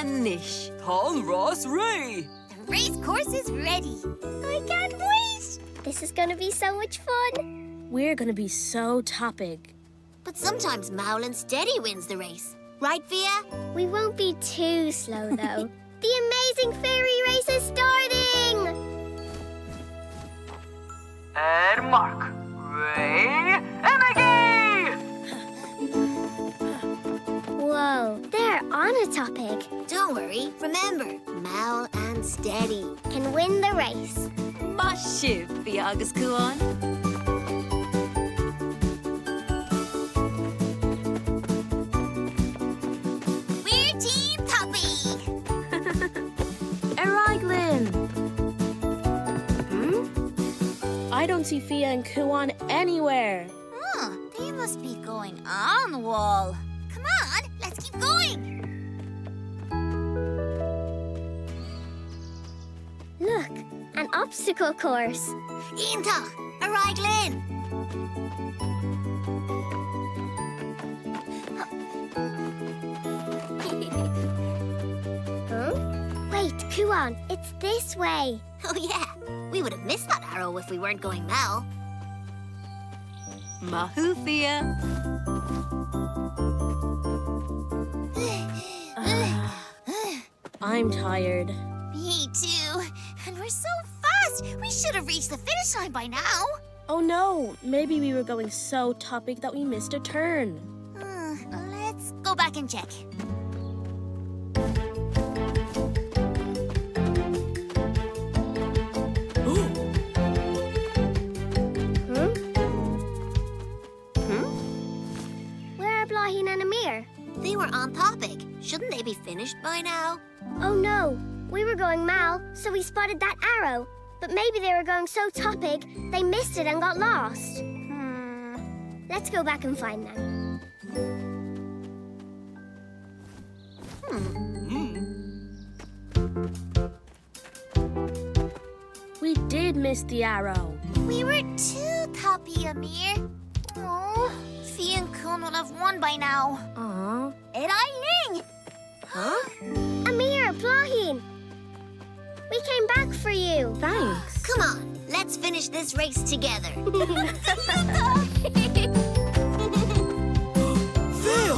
Anish, Thal Ross Ray. The race course is ready. I can't wait. This is going to be so much fun. We're going to be so topic. But sometimes Mowl and Steady wins the race. Right, Fia? We won't be too slow, though. The amazing fairy race is starting! And Mark, Ray, and Maggie! Whoa, they're on a topic. Don't worry. Remember, Mowl and Steady can win the race. Mashib, the Agus Kuan. We're Team Puppy! Eraglin! I don't see Fia and Kuan anywhere. They must be going on the wall. Come on, let's keep going. Look, an obstacle course. Inta, Eraglin. Huh? Wait, Kuan, it's this way. Oh yeah, we would have missed that arrow if we weren't going Mal. Mahu, Fia. I'm tired. Me too. And we're so fast. We should have reached the finish line by now. Oh no, maybe we were going so topic that we missed a turn. Let's go back and check. Where are Blahin and Amir? They were on topic. Shouldn't they be finished by now? Oh no, we were going Mal, so we spotted that arrow. But maybe they were going so topic, they missed it and got lost. Let's go back and find them. We did miss the arrow. We were too toppy, Amir. Oh, Fia and Kun will have won by now. Aw. Ling! Huh? Amir, Blahin! We came back for you. Thanks. Come on, let's finish this race together. Phil!